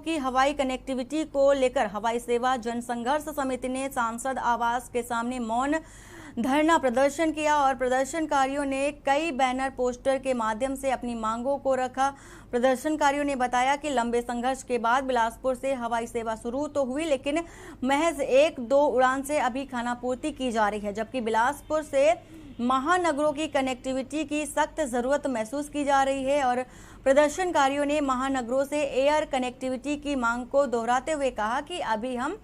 की हवाई कनेक्टिविटी को लेकर हवाई सेवा जन संघर्ष समिति ने सांसद आवास के सामने मौन धरना प्रदर्शन किया और प्रदर्शनकारियों ने कई बैनर पोस्टर के माध्यम से अपनी मांगों को रखा। प्रदर्शनकारियों ने बताया कि लंबे संघर्ष के बाद बिलासपुर से हवाई सेवा शुरू तो हुई, लेकिन महज 1-2 उड़ान से अभी खानापूर्ति की जा रही है, जबकि बिलासपुर से महानगरों की कनेक्टिविटी की सख्त जरूरत महसूस की जा रही है। और प्रदर्शनकारियों ने महानगरों से एयर कनेक्टिविटी की मांग को दोहराते हुए कहा कि अभी हम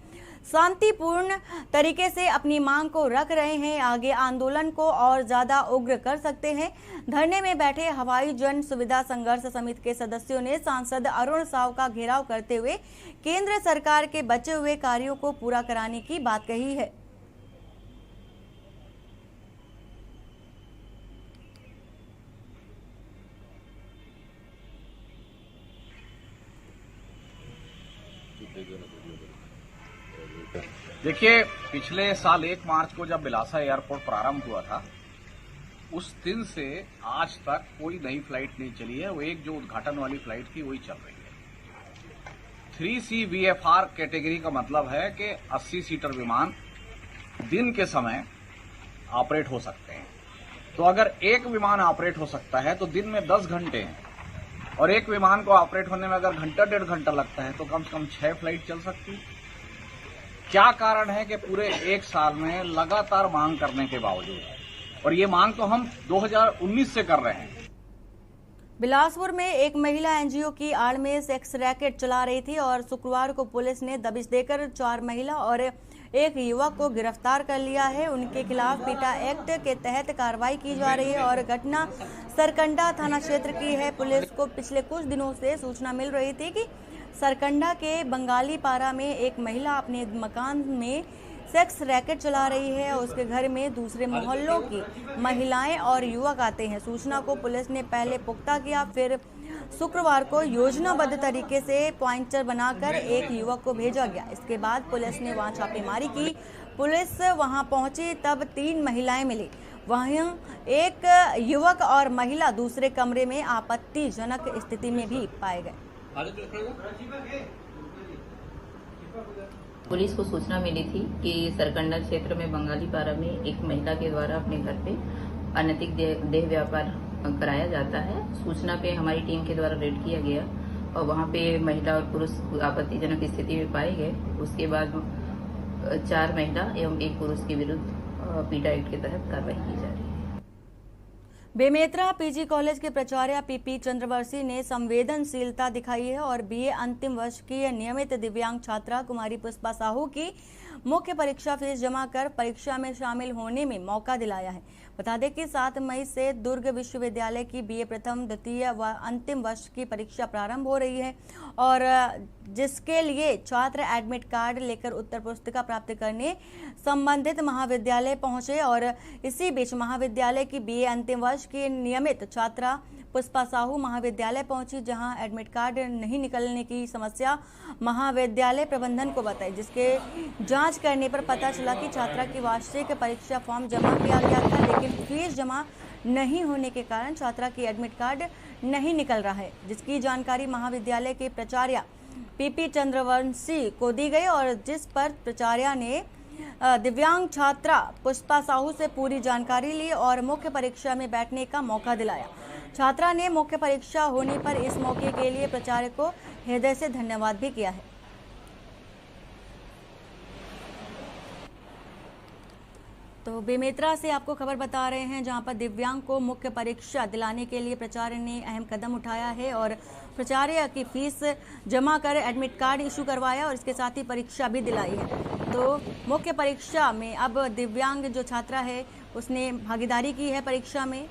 शांतिपूर्ण तरीके से अपनी मांग को रख रहे हैं, आगे आंदोलन को और ज्यादा उग्र कर सकते हैं। धरने में बैठे हवाई जन सुविधा संघर्ष समिति के सदस्यों ने सांसद अरुण साव का घेराव करते हुए केंद्र सरकार के बचे हुए कार्यों को पूरा कराने की बात कही है। देखिए, पिछले साल 1 मार्च को जब बिलासा एयरपोर्ट प्रारंभ हुआ था, उस दिन से आज तक कोई नई फ्लाइट नहीं चली है। वो एक जो उद्घाटन वाली फ्लाइट थी वही चल रही है। 3C VFR कैटेगरी का मतलब है कि 80 सीटर विमान दिन के समय ऑपरेट हो सकते हैं। तो अगर एक विमान ऑपरेट हो सकता है तो दिन में 10 घंटे हैं, और एक विमान को ऑपरेट होने में अगर घंटा 1.5 घंटा लगता है तो कम से कम 6 फ्लाइट चल सकती है। क्या कारण है कि पूरे 1 साल में लगातार मांग करने के बावजूद, और ये मांग तो हम 2019 से कर रहे हैं। बिलासपुर में एक महिला एनजीओ की आड़ में सेक्स रैकेट चला रही थी और शुक्रवार को पुलिस ने दबिश देकर 4 महिला और एक युवक को गिरफ्तार कर लिया है। उनके खिलाफ पीटा एक्ट के तहत कार्रवाई की जा रही है और घटना सरकंडा थाना क्षेत्र की है। पुलिस को पिछले कुछ दिनों से सूचना मिल रही थी कि सरकंडा के बंगाली पारा में एक महिला अपने मकान में सेक्स रैकेट चला रही है और उसके घर में दूसरे मोहल्लों की महिलाएं और युवक आते हैं। सूचना को पुलिस ने पहले पुख्ता किया, फिर शुक्रवार को योजनाबद्ध तरीके से पॉइंटर बनाकर एक युवक को भेजा गया। इसके बाद पुलिस ने वहां छापेमारी की। पुलिस वहां पहुंची तब 3 महिलाएं मिली। वहीं एक युवक और महिला दूसरे कमरे में आपत्तिजनक स्थिति में भी पाए गए। पुलिस को सूचना मिली थी कि सरकंडा क्षेत्र में बंगाली पारा में एक महिला के द्वारा अपने घर पे अनैतिक देह व्यापार कराया जाता है। सूचना पे हमारी टीम के द्वारा रेड किया गया और वहां पे महिला और पुरुष आपत्तिजनक स्थिति में पाए गए। उसके बाद 4 महिला एवं 1 पुरुष के विरुद्ध पीटा एक्ट के तहत कार्रवाई की जा रही है। बेमेतरा पीजी कॉलेज के प्राचार्य पीपी चंद्रवंशी ने संवेदनशीलता दिखाई है और बीए अंतिम वर्ष की नियमित दिव्यांग छात्रा कुमारी पुष्पा साहू की मुख्य परीक्षा फीस जमा कर परीक्षा में शामिल होने में मौका दिलाया है। बता दें कि 7 मई से दुर्ग विश्वविद्यालय की बीए प्रथम, द्वितीय व अंतिम वर्ष की परीक्षा प्रारंभ हो रही है और जिसके लिए छात्र एडमिट कार्ड लेकर उत्तर पुस्तिका प्राप्त करने संबंधित महाविद्यालय पहुंचे। और इसी बीच महाविद्यालय की बीए अंतिम वर्ष की नियमित छात्रा पुष्पा साहू महाविद्यालय पहुंची, जहां एडमिट कार्ड नहीं निकलने की समस्या महाविद्यालय प्रबंधन को बताई, जिसके जांच करने पर पता चला कि छात्रा की वार्षिक परीक्षा फॉर्म जमा किया गया था, लेकिन फीस जमा नहीं होने के कारण छात्रा की एडमिट कार्ड नहीं निकल रहा है, जिसकी जानकारी महाविद्यालय के प्राचार्य पीपी चंद्रवंशी को दी गई और जिस पर प्राचार्य ने दिव्यांग छात्रा पुष्पा साहू से पूरी जानकारी ली और मुख्य परीक्षा में बैठने का मौका दिलाया। छात्रा ने मुख्य परीक्षा होने पर इस मौके के लिए प्राचार्य को हृदय से धन्यवाद भी किया है। तो बेमेतरा से आपको खबर बता रहे हैं, जहां पर दिव्यांग को मुख्य परीक्षा दिलाने के लिए प्राचार्य ने अहम कदम उठाया है और प्राचार्य की फीस जमा कर एडमिट कार्ड इशू करवाया और इसके साथ ही परीक्षा भी दिलाई है। तो मुख्य परीक्षा में अब दिव्यांग जो छात्रा है उसने भागीदारी की है परीक्षा में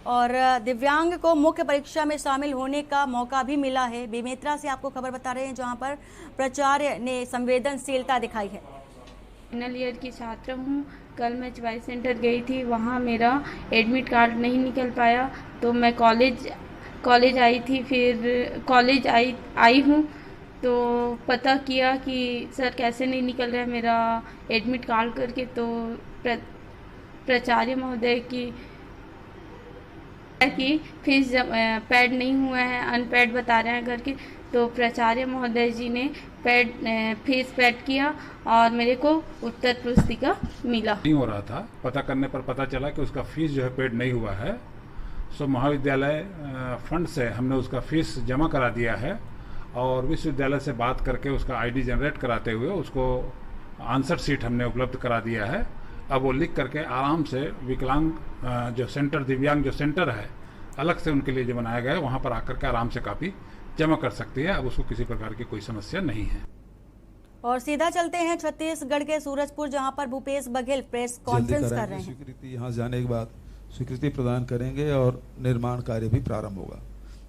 और दिव्यांग को मुख्य परीक्षा में शामिल होने का मौका भी मिला है। बेमेतरा से आपको खबर बता रहे हैं, जहां पर प्राचार्य ने संवेदनशीलता दिखाई है। फाइनल ईयर की छात्र हूँ। कल मैं चॉइस सेंटर गई थी, वहाँ मेरा एडमिट कार्ड नहीं निकल पाया, तो मैं कॉलेज आई थी। फिर कॉलेज आई हूँ तो पता किया कि सर कैसे नहीं निकल रहा है मेरा एडमिट कार्ड करके। तो प्राचार्य महोदय की फीस पैड नहीं हुआ है, अनपैड बता रहे हैं करके। तो प्राचार्य महोदय जी ने फीस पेड किया और मेरे को उत्तर पुस्तिका मिला। नहीं हो रहा था, पता करने पर पता चला कि उसका फीस जो है पेड नहीं हुआ है। सो महाविद्यालय फंड से हमने उसका फीस जमा करा दिया है और विश्वविद्यालय से बात करके उसका आईडी जनरेट कराते हुए उसको आंसर शीट हमने उपलब्ध करा दिया है। अब वो लिख करके आराम से विकलांग जो सेंटर, दिव्यांग जो सेंटर है अलग से उनके लिए जो बनाया गया है, वहाँ पर आकर के आराम से कापी जमा कर सकती है। अब उसको किसी प्रकार की कोई समस्या नहीं है। और सीधा चलते हैं छत्तीसगढ़ के सूरजपुर, जहां पर भूपेश बघेल प्रेस कॉन्फ्रेंस कर रहे हैं। स्वीकृति यहाँ जाने के बाद स्वीकृति प्रदान करेंगे और निर्माण कार्य भी प्रारंभ होगा।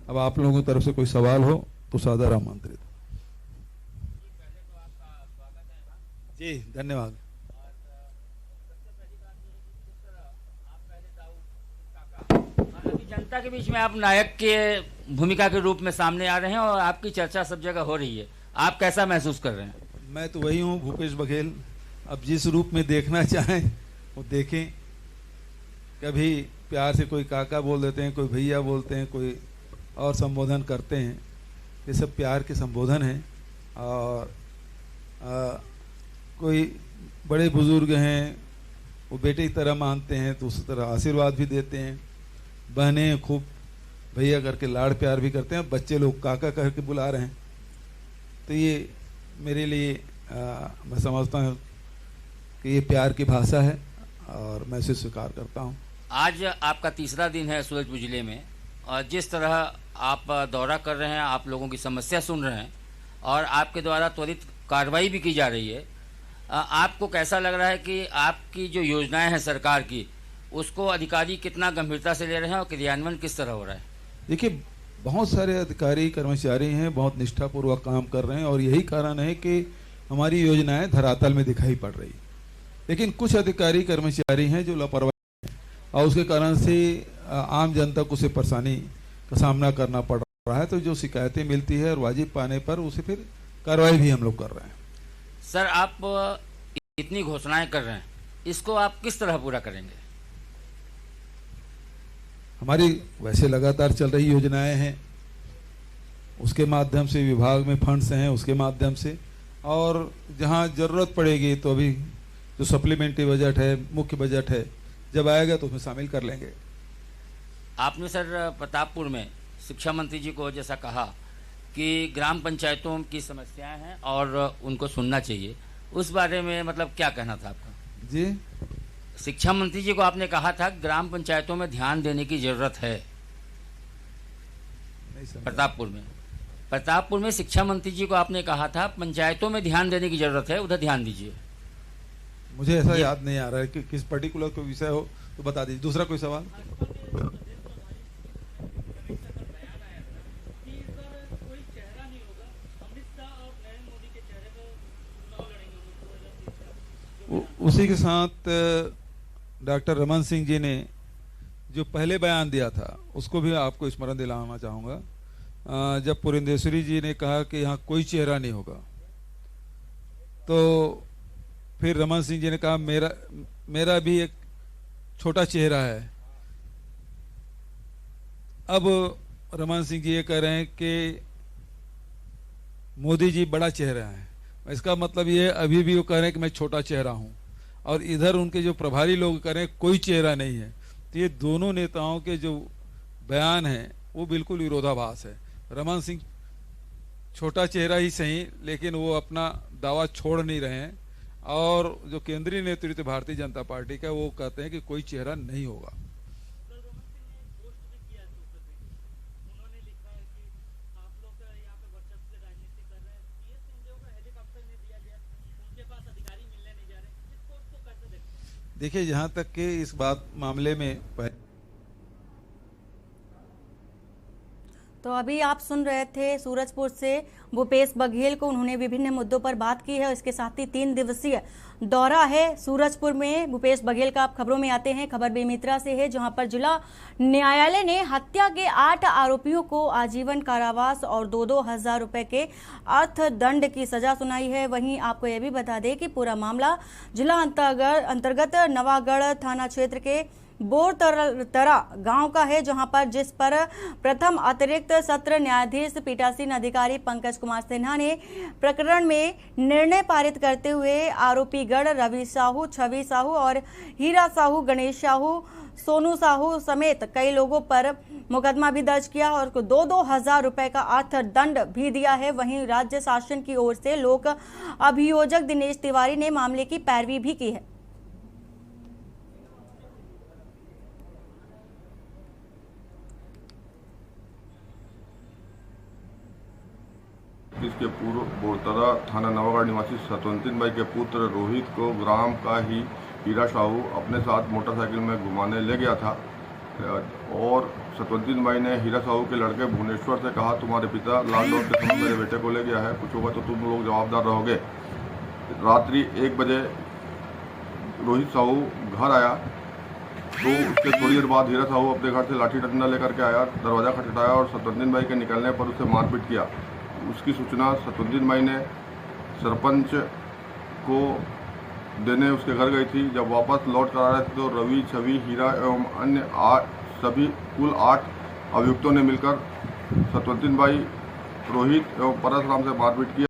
अब आप लोगों की तरफ से कोई सवाल हो तो सादर आमंत्रित। जी धन्यवाद। जनता के बीच में आप नायक के भूमिका के रूप में सामने आ रहे हैं और आपकी चर्चा सब जगह हो रही है, आप कैसा महसूस कर रहे हैं? मैं तो वही हूँ भूपेश बघेल। अब जिस रूप में देखना चाहें वो देखें। कभी प्यार से कोई काका बोल देते हैं, कोई भैया बोलते हैं, कोई और संबोधन करते हैं। ये सब प्यार के संबोधन हैं। और कोई बड़े बुजुर्ग हैं वो बेटे की तरह मानते हैं तो उसी तरह आशीर्वाद भी देते हैं। बहनें खूब भैया करके लाड़ प्यार भी करते हैं। बच्चे लोग काका करके बुला रहे हैं। तो ये मेरे लिए मैं समझता हूँ कि ये प्यार की भाषा है और मैं इसे स्वीकार करता हूँ। आज आपका तीसरा दिन है सूरजपुर जिले में और जिस तरह आप दौरा कर रहे हैं, आप लोगों की समस्या सुन रहे हैं और आपके द्वारा त्वरित कार्रवाई भी की जा रही है, आपको कैसा लग रहा है कि आपकी जो योजनाएं हैं सरकार की, उसको अधिकारी कितना गंभीरता से ले रहे हैं और क्रियान्वयन किस तरह हो रहा है? देखिए, बहुत सारे अधिकारी कर्मचारी हैं, बहुत निष्ठापूर्वक काम कर रहे हैं और यही कारण है कि हमारी योजनाएं धरातल में दिखाई पड़ रही। लेकिन कुछ अधिकारी कर्मचारी हैं जो लापरवाही हैं और उसके कारण से आम जनता को उसे परेशानी का सामना करना पड़ रहा है। तो जो शिकायतें मिलती है और वाजिब पाने पर उसे फिर कार्रवाई भी हम लोग कर रहे हैं। सर, आप इतनी घोषणाएं कर रहे हैं, इसको आप किस तरह पूरा करेंगे? हमारी वैसे लगातार चल रही योजनाएं हैं, उसके माध्यम से विभाग में फंड्स हैं, उसके माध्यम से, और जहां जरूरत पड़ेगी तो अभी जो सप्लीमेंट्री बजट है, मुख्य बजट है, जब आएगा तो उसमें शामिल कर लेंगे। आपने सर प्रतापपुर में शिक्षा मंत्री जी को जैसा कहा कि ग्राम पंचायतों की समस्याएं हैं और उनको सुनना चाहिए, उस बारे में मतलब क्या कहना था आपका? जी, शिक्षा मंत्री जी को आपने कहा था ग्राम पंचायतों में ध्यान देने की जरूरत है। प्रतापपुर में शिक्षा मंत्री जी को आपने कहा था पंचायतों में ध्यान देने की जरूरत है, उधर ध्यान दीजिए। मुझे ऐसा याद नहीं आ रहा है कि किस पर्टिकुलर कोई विषय हो तो बता दीजिए। दूसरा कोई सवाल? उसी के साथ डॉक्टर रमन सिंह जी ने जो पहले बयान दिया था उसको भी आपको स्मरण दिलाना चाहूँगा। जब पुरेंदेश्वरी जी ने कहा कि यहाँ कोई चेहरा नहीं होगा, तो फिर रमन सिंह जी ने कहा मेरा भी एक छोटा चेहरा है। अब रमन सिंह जी ये कह रहे हैं कि मोदी जी बड़ा चेहरा है। इसका मतलब ये अभी भी वो कह रहे हैं कि मैं छोटा चेहरा हूं, और इधर उनके जो प्रभारी लोग कह रहे हैं कोई चेहरा नहीं है। तो ये दोनों नेताओं के जो बयान हैं वो बिल्कुल विरोधाभास है। रमन सिंह छोटा चेहरा ही सही, लेकिन वो अपना दावा छोड़ नहीं रहे हैं, और जो केंद्रीय नेतृत्व भारतीय जनता पार्टी का वो कहते हैं कि कोई चेहरा नहीं होगा। देखिए, जहां तक कि इस बात मामले में तो अभी आप सुन रहे थे सूरजपुर से भूपेश बघेल को। उन्होंने विभिन्न मुद्दों पर बात की है। इसके साथ ही 3 दिवसीय दौरा है सूरजपुर में भूपेश बघेल का। आप खबरों में आते हैं, खबर बेमित्रा से है, जहां पर जिला न्यायालय ने हत्या के 8 आरोपियों को आजीवन कारावास और 2-2 हजार रुपए के अर्थदंड की सजा सुनाई है। वहीं आपको यह भी बता दें कि पूरा मामला जिला अंतर्गत नवागढ़ थाना क्षेत्र के बोरतरा गांव का है, जहां पर जिस पर प्रथम अतिरिक्त सत्र न्यायाधीश पीठासीन अधिकारी पंकज कुमार सिन्हा ने प्रकरण में निर्णय पारित करते हुए आरोपी गढ़ रवि साहू, छवि साहू और हीरा साहू, गणेश साहू, सोनू साहू समेत कई लोगों पर मुकदमा भी दर्ज किया और 2-2 हजार रुपए का अर्थदंड भी दिया है। वहीं राज्य शासन की ओर से लोक अभियोजक दिनेश तिवारी ने मामले की पैरवी भी की है। इसके पूर्व बोरतरा थाना नवागढ़ निवासी सतवंतिन भाई के पुत्र रोहित को ग्राम का ही हीरा साहू अपने साथ मोटरसाइकिल में घुमाने ले गया था और सतवंतिन भाई ने हीरा साहू के लड़के भुवनेश्वर से कहा, तुम्हारे पिता लॉकडाउन के समय मेरे बेटे को ले गया है, कुछ होगा तो तुम लोग जवाबदार रहोगे। रात्रि 1 बजे रोहित साहू घर आया तो उसके थोड़ी देर बाद हीरा साहू अपने घर से लाठी डंडा लेकर के आया, दरवाज़ा खटखटाया और सतवंतिन भाई के निकलने पर उसे मारपीट किया। उसकी सूचना सतवंतिन भाई ने सरपंच को देने उसके घर गई थी। जब वापस लौट कर आ रहे थे तो रवि, छवि, हीरा एवं अन्य सभी कुल 8 अभियुक्तों ने मिलकर सतवंतिन भाई, रोहित एवं परसराम से मारपीट किया।